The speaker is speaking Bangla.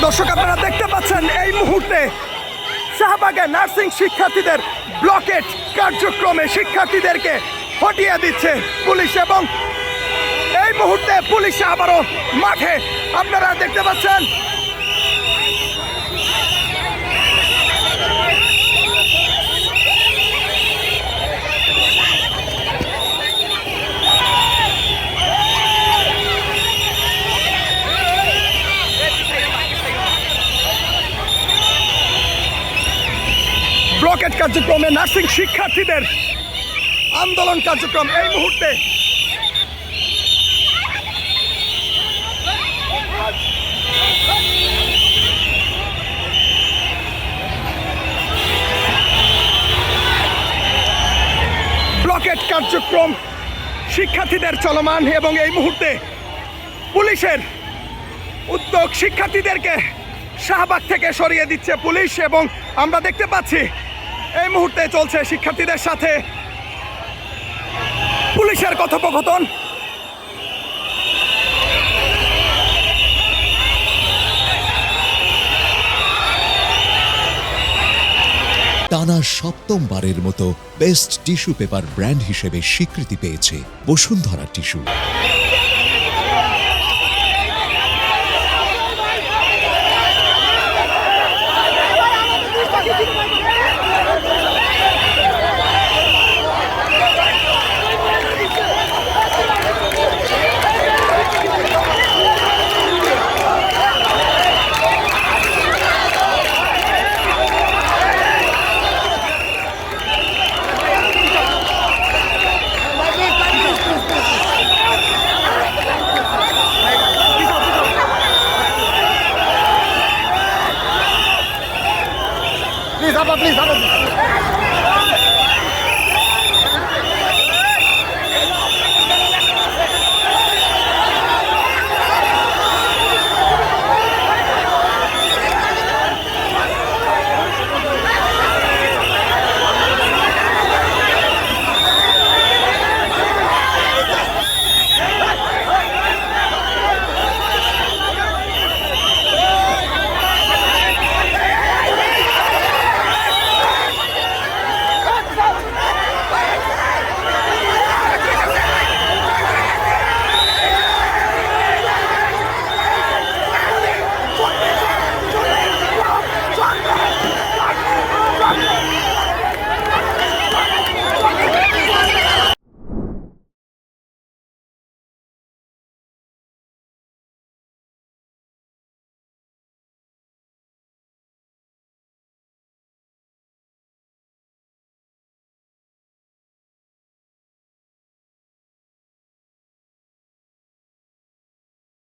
দর্শক আপনারা দেখতে পাচ্ছেন এই মুহূর্তে শাহবাগে নার্সিং শিক্ষার্থীদের ব্লকেট কার্যক্রমে শিক্ষার্থীদেরকে হটিয়ে দিচ্ছে পুলিশ, এবং এই মুহূর্তে পুলিশ আবারও মাঠে আপনারা দেখতে পাচ্ছেন। ব্লকেট কার্যক্রমে নার্সিং শিক্ষার্থীদের আন্দোলন কার্যক্রম এই মুহূর্তে ব্লকেট কার্যক্রম শিক্ষার্থীদের চলমান, এবং এই মুহূর্তে পুলিশের উদ্যোগ শিক্ষার্থীদেরকে শাহবাগ থেকে সরিয়ে দিচ্ছে পুলিশ, এবং আমরা দেখতে পাচ্ছি এই মুহূর্তে চলছে শিক্ষার্থীদের সাথে পুলিশের কথোপকথন। টানা সপ্তমবারের মতো বেস্ট টিস্যু পেপার ব্র্যান্ড হিসেবে স্বীকৃতি পেয়েছে বসুন্ধরা টিস্যু।